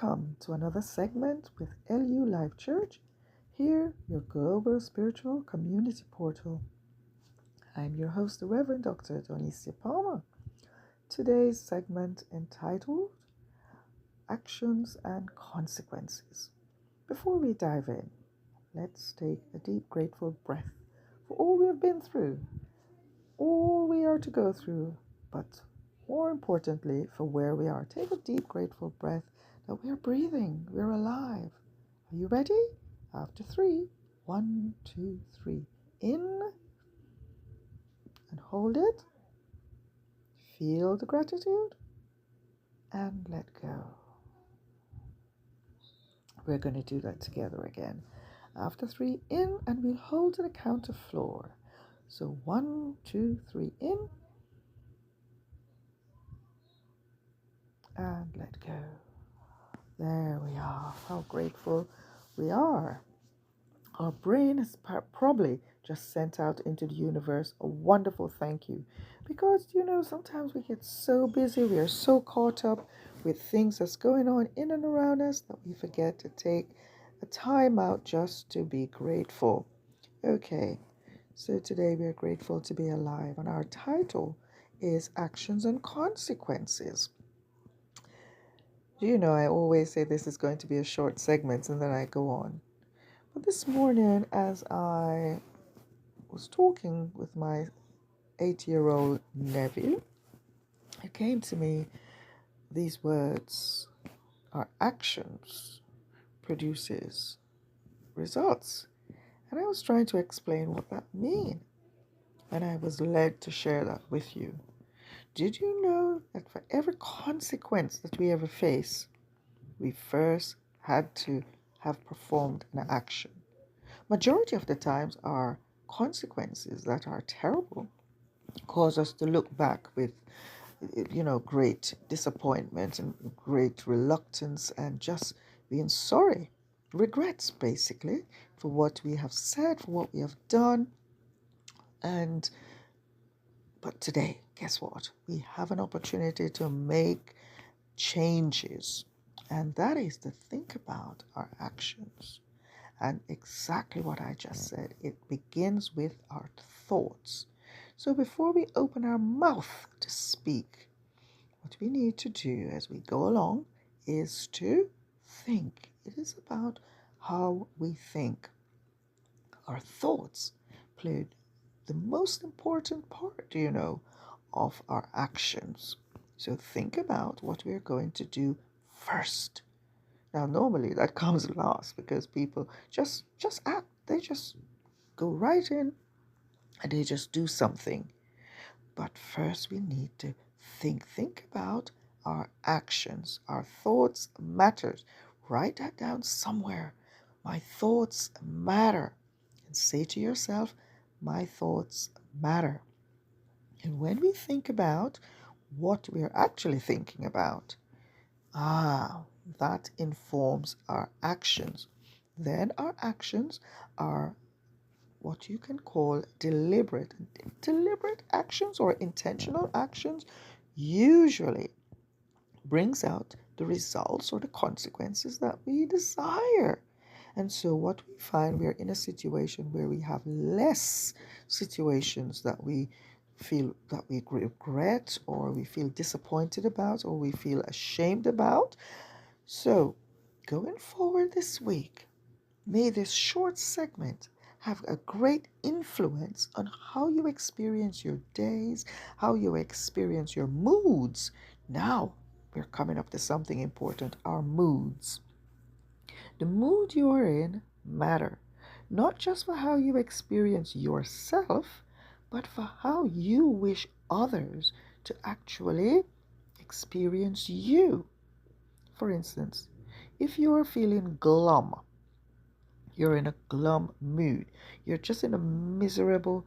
Welcome to another segment with LU Life Church. Here, your global spiritual community portal. I'm your host, the Reverend Dr. Donicia Palmer. Today's segment entitled Actions and Consequences. Before we dive in, let's take a deep, grateful breath for all we have been through, all we are to go through, but more importantly, for where we are. Take a deep, grateful breath that we are breathing, we're alive. Are you ready? After 3, 1, 2, 3. In and hold it. Feel the gratitude and let go. We're going to do that together again. After 3, in, and we'll hold to the count of 4. So 1, 2, 3, in and let go. There we are. How grateful we are. Our brain has probably just sent out into the universe a wonderful thank you. Because, sometimes we get so busy, we are so caught up with things that's going on in and around us that we forget to take a time out just to be grateful. Okay, so today we are grateful to be alive, and our title is Actions and Consequences. I always say this is going to be a short segment and then I go on. But this morning, as I was talking with my 8-year-old nephew, it came to me these words: our actions produces results. And I was trying to explain what that means. And I was led to share that with you. Did you know that for every consequence that we ever face, we first had to have performed an action? Majority of the times, our consequences that are terrible cause us to look back with, great disappointment and great reluctance and just being sorry, regrets basically, for what we have said, for what we have done. But today, guess what? We have an opportunity to make changes, and that is to think about our actions. And exactly what I just said, it begins with our thoughts. So before we open our mouth to speak, what we need to do as we go along is to think. It is about how we think. Our thoughts play the most important part, of our actions. So think about what we're going to do first. Now, normally that comes last because people just act. They just go right in and they just do something. But first we need to think. Think about our actions. Our thoughts matter. Write that down somewhere. My thoughts matter. And say to yourself, my thoughts matter. And when we think about what we're actually thinking about, that informs our actions. Then our actions are what you can call deliberate. Deliberate actions or intentional actions usually brings out the results or the consequences that we desire. And so what we find, we're in a situation where we have less situations that we feel that we regret or we feel disappointed about or we feel ashamed about. So going forward this week, may this short segment have a great influence on how you experience your days, how you experience your moods. Now, we're coming up to something important, our moods. The mood you are in matter, not just for how you experience yourself, but for how you wish others to actually experience you. For instance, if you are feeling glum, you're in a glum mood, you're just in a miserable,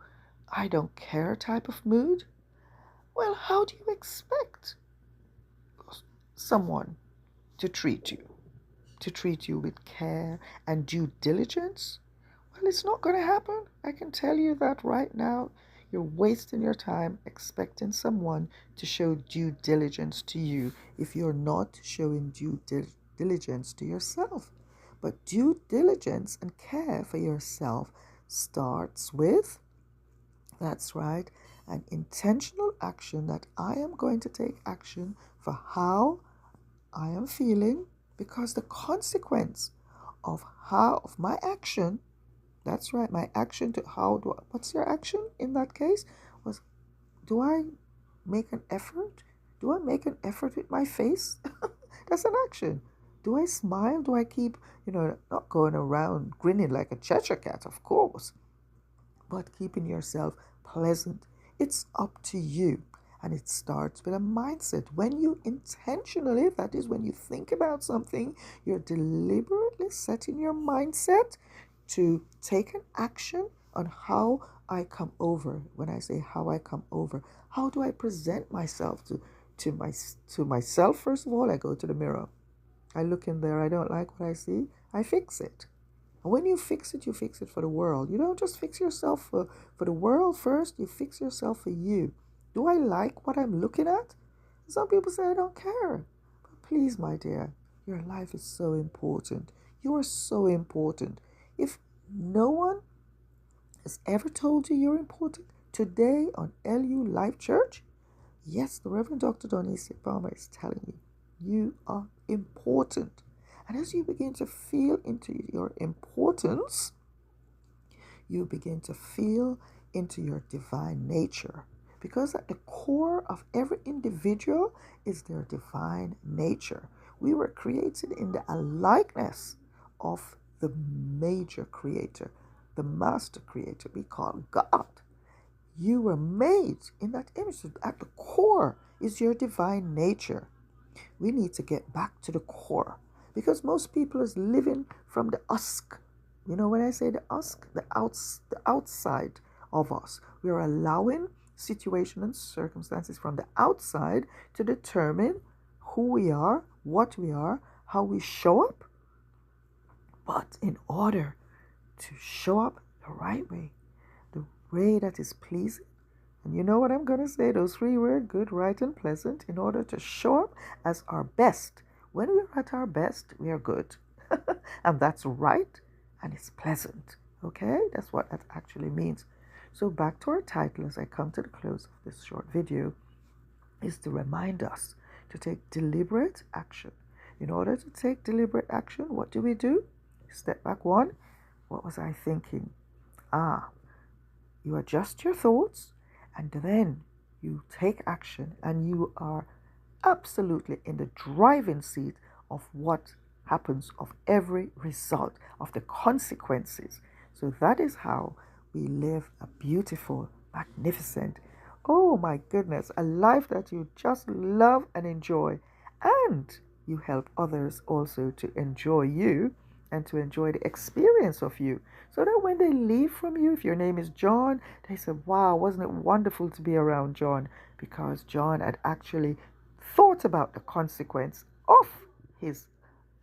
I don't care type of mood, well, how do you expect someone to treat you? To treat you with care and due diligence? Well, it's not going to happen. I can tell you that right now. You're wasting your time expecting someone to show due diligence to you if you're not showing due diligence to yourself. But due diligence and care for yourself starts with, that's right, an intentional action that I am going to take action for how I am feeling, because the consequence of my action, that's right, my action to what's your action in that case was, do I make an effort? Do I make an effort with my face? That's an action. Do I smile? Do I keep, not going around grinning like a Cheshire cat, of course, but keeping yourself pleasant? It's up to you. And it starts with a mindset. When you intentionally, that is when you think about something, you're deliberately setting your mindset to take an action on how I come over. When I say how I come over, how do I present myself to myself? First of all, I go to the mirror. I look in there, I don't like what I see, I fix it. And when you fix it for the world. You don't just fix yourself for the world first, you fix yourself for you. Do I like what I'm looking at? Some people say, I don't care. But please, my dear, your life is so important. You are so important. If no one has ever told you you're important, today on LU Life Church, yes, the Reverend Dr. Donisia Palmer is telling you, you are important. And as you begin to feel into your importance, you begin to feel into your divine nature. Because at the core of every individual is their divine nature. We were created in the likeness of the major creator, the master creator we call God. You were made in that image. At the core is your divine nature. We need to get back to the core, because most people is living from the husk. You know, when I say the husk, the outside of us. We are allowing situation and circumstances from the outside to determine who we are, what we are, how we show up. But in order to show up the right way, the way that is pleasing, and you know what I'm going to say, those three words, good, right, and pleasant, in order to show up as our best. When we're at our best, we are good. And that's right, and it's pleasant. Okay? That's what that actually means. So back to our title as I come to the close of this short video, is to remind us to take deliberate action. In order to take deliberate action, what do we do? Step back one. What was I thinking? You adjust your thoughts, and then you take action, and you are absolutely in the driving seat of what happens, of every result, of the consequences. So that is how we live a beautiful, magnificent, oh my goodness, a life that you just love and enjoy. And you help others also to enjoy you and to enjoy the experience of you. So that when they leave from you, if your name is John, they say, wow, wasn't it wonderful to be around John? Because John had actually thought about the consequence of his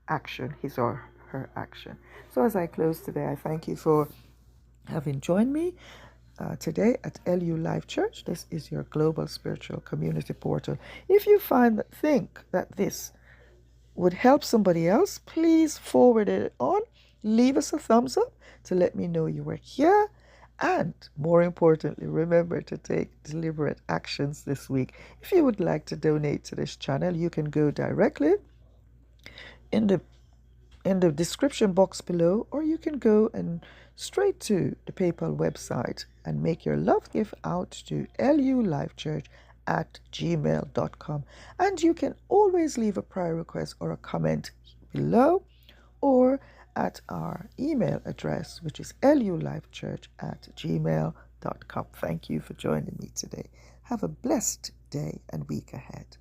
action, his or her action. So as I close today, I thank you for having joined me today at LU Life Church. This is your global spiritual community portal. If you think that this would help somebody else, please forward it on. Leave us a thumbs up to let me know you were here. And more importantly, remember to take deliberate actions this week. If you would like to donate to this channel, you can go directly in the description box below, or you can go and straight to the PayPal website and make your love gift out to lulifechurch@gmail.com. And you can always leave a prayer request or a comment below, or at our email address, which is lulifechurch@gmail.com. Thank you for joining me today. Have a blessed day and week ahead.